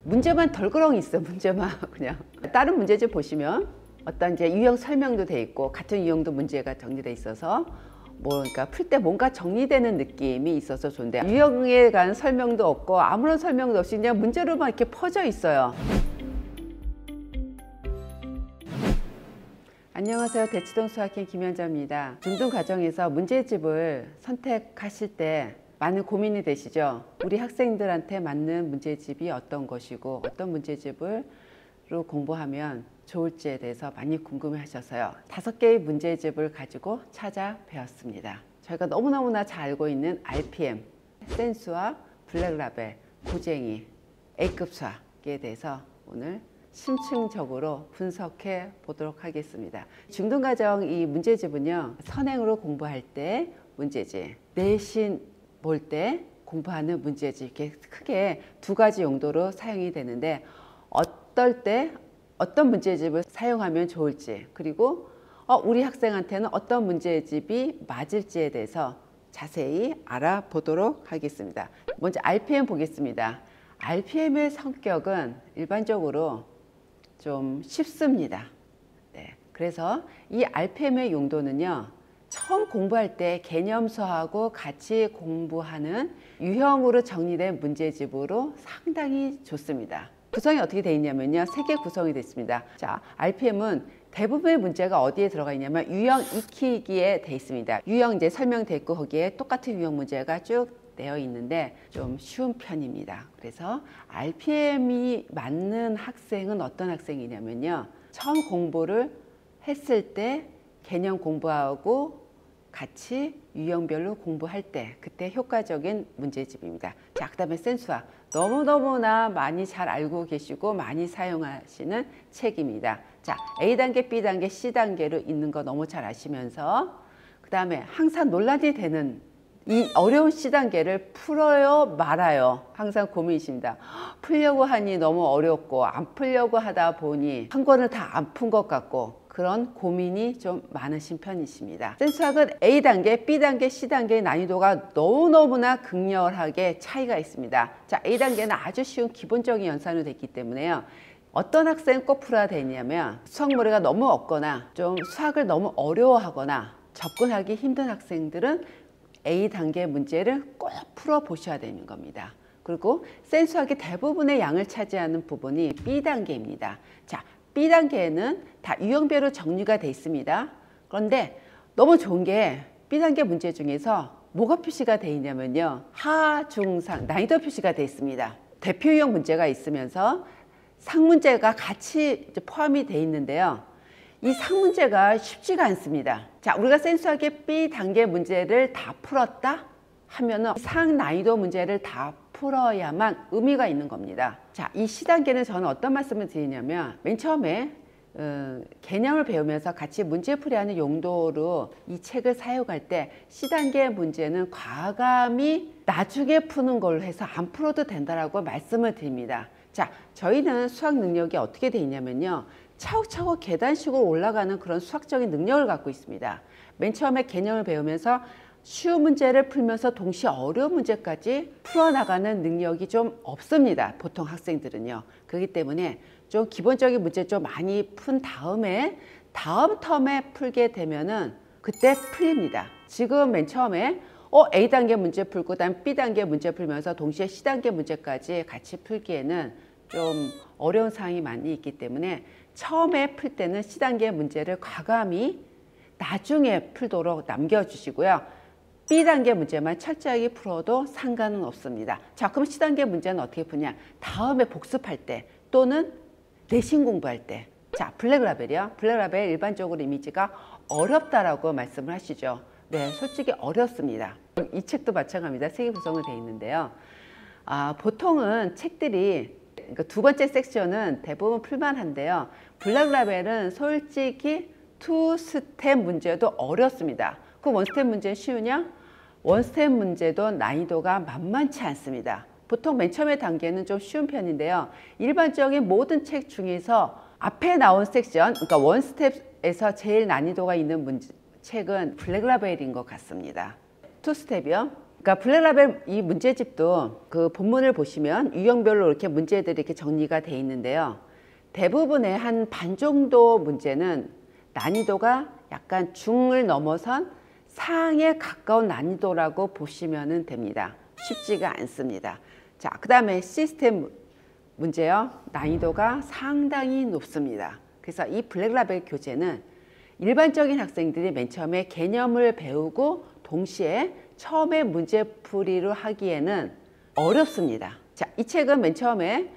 문제만 덜그렁 있어. 문제만 그냥. 다른 문제집 보시면 어떤 이제 유형 설명도 돼 있고 같은 유형도 문제가 정리돼 있어서 그러니까 풀 때 뭔가 정리되는 느낌이 있어서 좋은데, 유형에 관한 설명도 없고 아무런 설명도 없이 그냥 문제로만 이렇게 퍼져 있어요. 안녕하세요. 대치동 수학회 김현자입니다. 중등 과정에서 문제집을 선택하실 때 많은 고민이 되시죠? 우리 학생들한테 맞는 문제집이 어떤 것이고 어떤 문제집으로 공부하면 좋을지에 대해서 많이 궁금해 하셔서요. 5개의 문제집을 가지고 찾아뵈었습니다. 저희가 너무너무나 잘 알고 있는 RPM, 센수와 블랙라벨, 고쟁이, A급 수학에 대해서 오늘 심층적으로 분석해 보도록 하겠습니다. 중등과정 이 문제집은요, 선행으로 공부할 때 문제집, 내신 볼 때 공부하는 문제집, 이렇게 크게 2가지 용도로 사용이 되는데, 어떨 때 어떤 문제집을 사용하면 좋을지, 그리고 우리 학생한테는 어떤 문제집이 맞을지에 대해서 자세히 알아보도록 하겠습니다. 먼저 RPM 보겠습니다. RPM의 성격은 일반적으로 좀 쉽습니다. 네, 그래서 이 RPM의 용도는요, 처음 공부할 때 개념서하고 같이 공부하는 유형으로 정리된 문제집으로 상당히 좋습니다. 구성이 어떻게 되어 있냐면요, 3개 구성이 되어 있습니다. 자, RPM은 대부분의 문제가 어디에 들어가 있냐면 유형 익히기에 되어 있습니다. 유형 이제 설명되어 있고 거기에 똑같은 유형 문제가 쭉 되어 있는데 좀 쉬운 편입니다. 그래서 RPM이 맞는 학생은 어떤 학생이냐면요, 처음 공부를 했을 때 개념 공부하고 같이 유형별로 공부할 때 그때 효과적인 문제집입니다. 자, 그 다음에 센수학, 너무너무나 많이 잘 알고 계시고 많이 사용하시는 책입니다. 자, A단계, B단계, C단계로 있는 거 너무 잘 아시면서, 그 다음에 항상 논란이 되는 이 어려운 C단계를 풀어요 말아요, 항상 고민이십니다. 풀려고 하니 너무 어렵고 안 풀려고 하다 보니 한 권을 다 안 푼 것 같고 그런 고민이 좀 많으신 편이십니다. 센수학은 A단계, B단계, C단계의 난이도가 너무너무나 극렬하게 차이가 있습니다. 자, A단계는 아주 쉬운 기본적인 연산으로 됐기 때문에요, 어떤 학생은 꼭 풀어야 되냐면 수학머리가 너무 없거나 좀 수학을 너무 어려워하거나 접근하기 힘든 학생들은 A단계 문제를 꼭 풀어 보셔야 되는 겁니다. 그리고 센수학의 대부분의 양을 차지하는 부분이 B단계입니다. 자, B단계에는 다 유형별로 정리가 되어 있습니다. 그런데 너무 좋은 게 B단계 문제 중에서 뭐가 표시가 되어 있냐면요, 하, 중, 상 난이도 표시가 되어 있습니다. 대표 유형 문제가 있으면서 상문제가 같이 포함이 되어 있는데요, 이 상문제가 쉽지가 않습니다. 자, 우리가 센수학의 B단계 문제를 다 풀었다 하면은 상난이도 문제를 다 풀어야만 의미가 있는 겁니다. 자, 이 C단계는 저는 어떤 말씀을 드리냐면, 맨 처음에 개념을 배우면서 같이 문제풀이하는 용도로 이 책을 사용할 때 C단계 문제는 과감히 나중에 푸는 걸로 해서 안 풀어도 된다라고 말씀을 드립니다. 자, 저희는 수학 능력이 어떻게 되어 있냐면요, 차곡차곡 계단식으로 올라가는 그런 수학적인 능력을 갖고 있습니다. 맨 처음에 개념을 배우면서 쉬운 문제를 풀면서 동시에 어려운 문제까지 풀어나가는 능력이 좀 없습니다, 보통 학생들은요. 그렇기 때문에 좀 기본적인 문제 좀 많이 푼 다음에 다음 텀에 풀게 되면은 그때 풀립니다. 지금 맨 처음에 A단계 문제 풀고 그다음 B단계 문제 풀면서 동시에 C단계 문제까지 같이 풀기에는 좀 어려운 사항이 많이 있기 때문에 처음에 풀 때는 C단계 문제를 과감히 나중에 풀도록 남겨주시고요. B단계 문제만 철저하게 풀어도 상관은 없습니다. 자, 그럼 C단계 문제는 어떻게 푸냐? 다음에 복습할 때 또는 내신 공부할 때. 자, 블랙라벨이요. 블랙라벨 일반적으로 이미지가 어렵다라고 말씀을 하시죠. 네, 솔직히 어렵습니다. 이 책도 마찬가지입니다. 3개 구성으로 되어 있는데요. 보통은 책들이, 그러니까 2번째 섹션은 대부분 풀만한데요, 블랙라벨은 솔직히 2스텝 문제도 어렵습니다. 그 원스텝 문제는 쉬우냐? 원스텝 문제도 난이도가 만만치 않습니다. 보통 맨 처음의 단계는 좀 쉬운 편인데요, 일반적인 모든 책 중에서 앞에 나온 섹션, 그러니까 원스텝에서 제일 난이도가 있는 책은 블랙라벨인 것 같습니다. 2스텝이요. 그러니까 블랙라벨 이 문제집도 그 본문을 보시면 유형별로 이렇게 문제들이 이렇게 정리가 돼 있는데요. 대부분의 한 반 정도 문제는 난이도가 약간 중을 넘어선 상에 가까운 난이도라고 보시면 됩니다. 쉽지가 않습니다. 자, 그 다음에 시스템 문제요. 난이도가 상당히 높습니다. 그래서 이 블랙라벨 교재는 일반적인 학생들이 맨 처음에 개념을 배우고 동시에 처음에 문제풀이를 하기에는 어렵습니다. 자, 이 책은 맨 처음에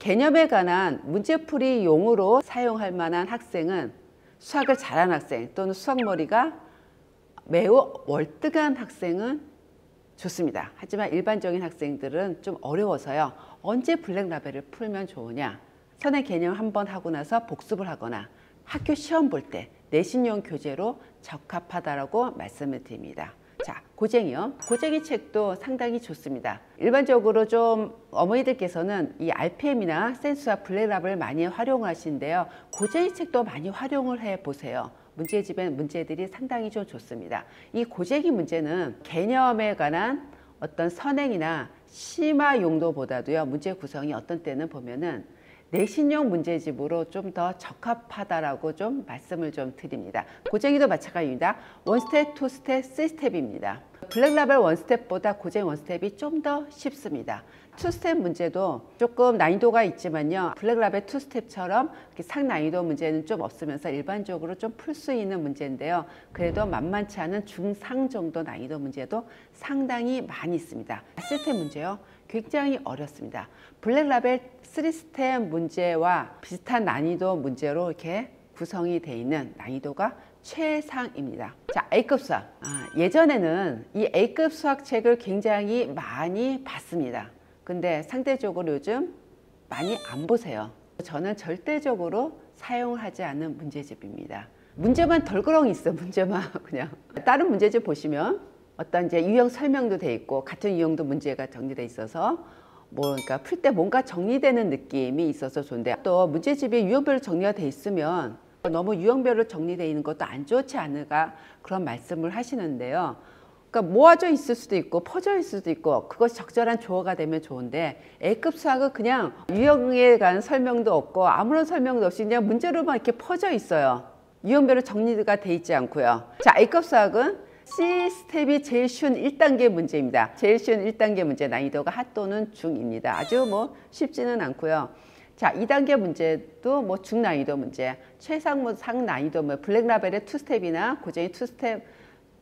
개념에 관한 문제풀이 용으로 사용할 만한 학생은 수학을 잘하는 학생 또는 수학머리가 매우 월등한 학생은 좋습니다. 하지만 일반적인 학생들은 좀 어려워서요. 언제 블랙라벨을 풀면 좋으냐? 선행 개념 한번 하고 나서 복습을 하거나 학교 시험 볼 때 내신용 교재로 적합하다라고 말씀을 드립니다. 자, 고쟁이요. 고쟁이 책도 상당히 좋습니다. 일반적으로 좀 어머니들께서는 이 RPM이나 센수와 블랙라벨을 많이 활용하시는데요. 고쟁이 책도 많이 활용을 해 보세요. 문제집의 문제들이 상당히 좀 좋습니다. 이 고쟁이 문제는 개념에 관한 어떤 선행이나 심화 용도보다도요, 문제 구성이 어떤 때는 보면은 내신용 문제집으로 좀 더 적합하다라고 좀 말씀을 좀 드립니다. 고쟁이도 마찬가지입니다. 원스텝, 투스텝, 쓰리스텝입니다. 블랙라벨 원스텝보다 고쟁이 원스텝이 좀 더 쉽습니다. 투스텝 문제도 조금 난이도가 있지만요. 블랙라벨 투스텝처럼 상난이도 문제는 좀 없으면서 일반적으로 좀 풀 수 있는 문제인데요. 그래도 만만치 않은 중상 정도 난이도 문제도 상당히 많이 있습니다. 시스템 문제요. 굉장히 어렵습니다. 블랙라벨 3스텝 문제와 비슷한 난이도 문제로 이렇게 구성이 되어 있는 난이도가 최상입니다. 자, A급 수학. 예전에는 이 A급 수학 책을 굉장히 많이 봤습니다. 근데 상대적으로 요즘 많이 안 보세요. 저는 절대적으로 사용을 하지 않는 문제집입니다. 문제만 덜그렁 있어. 문제만 그냥. 다른 문제집 보시면 어떤 이제 유형 설명도 돼 있고 같은 유형도 문제가 정리돼 있어서 그러니까 풀 때 뭔가 정리되는 느낌이 있어서 좋은데, 또 문제집이 유형별로 정리가 돼 있으면 너무 유형별로 정리되어 있는 것도 안 좋지 않을까 그런 말씀을 하시는데요. 그러니까 모아져 있을 수도 있고 퍼져 있을 수도 있고 그것이 적절한 조화가 되면 좋은데, A급 수학은 그냥 유형에 관한 설명도 없고 아무런 설명도 없이 그냥 문제로만 이렇게 퍼져 있어요. 유형별로 정리가 돼 있지 않고요. 자, A급 수학은 C스텝이 제일 쉬운 1단계 문제입니다. 제일 쉬운 1단계 문제, 난이도가 하 또는 중입니다. 아주 쉽지는 않고요. 자, 2단계 문제도 중난이도 문제, 상난이도 블랙라벨의 2스텝이나 고쟁이 2스텝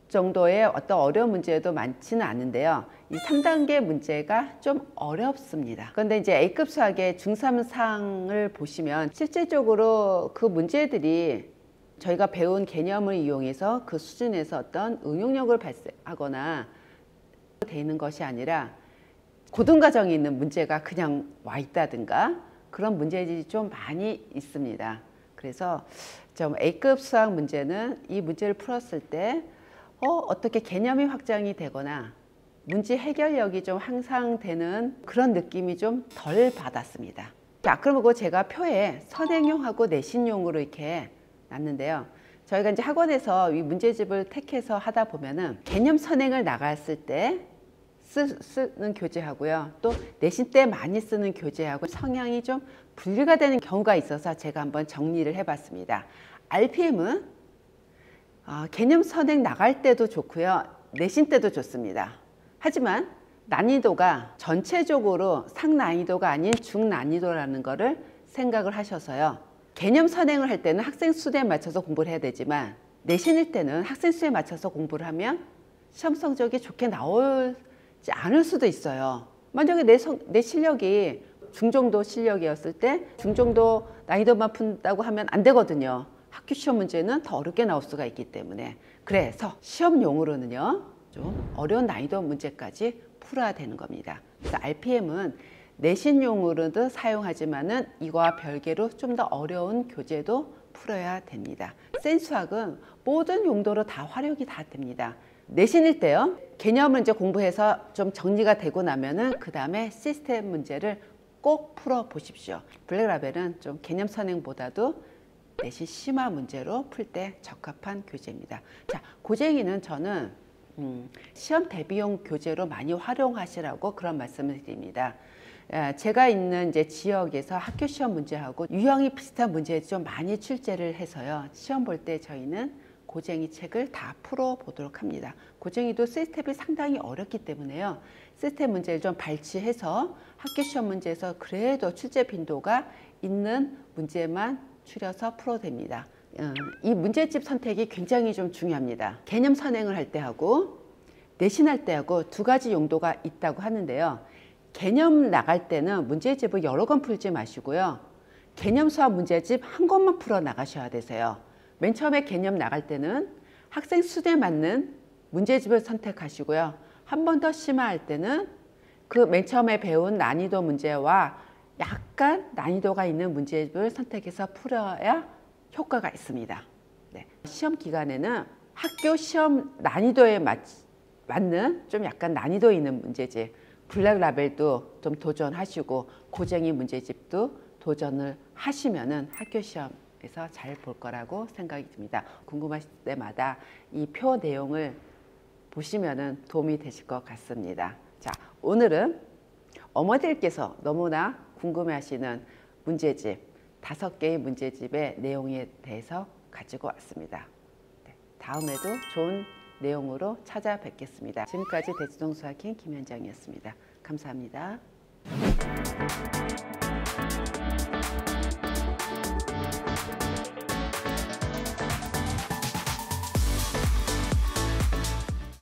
정도의 어떤 어려운 문제도 많지는 않은데요. 이 3단계 문제가 좀 어렵습니다. 그런데 이제 A급 수학의 중3상을 보시면 실질적으로 그 문제들이 저희가 배운 개념을 이용해서 그 수준에서 어떤 응용력을 발생하거나 되는 것이 아니라 고등과정에 있는 문제가 그냥 와 있다든가 그런 문제들이 좀 많이 있습니다. 그래서 좀 A급 수학 문제는 이 문제를 풀었을 때 어떻게 개념이 확장이 되거나 문제 해결력이 좀 향상되는 그런 느낌이 좀 덜 받았습니다. 자, 그리고 제가 표에 선행용하고 내신용으로 이렇게 놨는데요. 저희가 이제 학원에서 이 문제집을 택해서 하다 보면은 개념 선행을 나갔을 때 쓰는 교재하고요. 또 내신 때 많이 쓰는 교재하고 성향이 좀 분리가 되는 경우가 있어서 제가 한번 정리를 해봤습니다. RPM은 개념 선행 나갈 때도 좋고요. 내신 때도 좋습니다. 하지만 난이도가 전체적으로 상난이도가 아닌 중난이도라는 거를 생각을 하셔서요. 개념 선행을 할 때는 학생 수에 맞춰서 공부를 해야 되지만 내신일 때는 학생 수에 맞춰서 공부를 하면 시험 성적이 좋게 나오지 않을 수도 있어요. 만약에 내 실력이 중정도 실력이었을 때 중정도 난이도만 푼다고 하면 안 되거든요. 학교 시험 문제는 더 어렵게 나올 수가 있기 때문에, 그래서 시험용으로는요 좀 어려운 난이도 문제까지 풀어야 되는 겁니다. 그래서 RPM은 내신용으로도 사용하지만은 이거와 별개로 좀 더 어려운 교재도 풀어야 됩니다. 센수학은 모든 용도로 다 활용이 다 됩니다. 내신일 때요, 개념을 이제 공부해서 좀 정리가 되고 나면은 그 다음에 시스템 문제를 꼭 풀어 보십시오. 블랙라벨은 좀 개념 선행보다도 내신 심화 문제로 풀 때 적합한 교재입니다. 자, 고쟁이는 저는 시험 대비용 교재로 많이 활용하시라고 그런 말씀을 드립니다. 제가 있는 이제 지역에서 학교 시험 문제하고 유형이 비슷한 문제 좀 많이 출제를 해서요. 시험 볼 때 저희는 고쟁이 책을 다 풀어보도록 합니다. 고쟁이도 시스템이 상당히 어렵기 때문에요. 시스템 문제를 좀 발췌해서 학교 시험 문제에서 그래도 출제 빈도가 있는 문제만 추려서 풀어도 됩니다. 이 문제집 선택이 굉장히 좀 중요합니다. 개념 선행을 할 때 하고 내신할 때 하고 두 가지 용도가 있다고 하는데요. 개념 나갈 때는 문제집을 여러 권 풀지 마시고요. 개념 수학 문제집 한 권만 풀어 나가셔야 되세요. 맨 처음에 개념 나갈 때는 학생 수준에 맞는 문제집을 선택하시고요. 한 번 더 심화할 때는 그 맨 처음에 배운 난이도 문제와 약간 난이도가 있는 문제집을 선택해서 풀어야 효과가 있습니다. 네. 시험 기간에는 학교 시험 난이도에 맞는 좀 약간 난이도 있는 문제집, 블랙 라벨도 좀 도전하시고 고쟁이 문제집도 도전을 하시면은 학교 시험에서 잘 볼 거라고 생각이 듭니다. 궁금하실 때마다 이 표 내용을 보시면은 도움이 되실 것 같습니다. 자, 오늘은 어머니들께서 너무나 궁금해하시는 문제집 5개의 문제집의 내용에 대해서 가지고 왔습니다. 네, 다음에도 좋은 내용으로 찾아뵙겠습니다. 지금까지 대치동 수학행 김현정이었습니다. 감사합니다.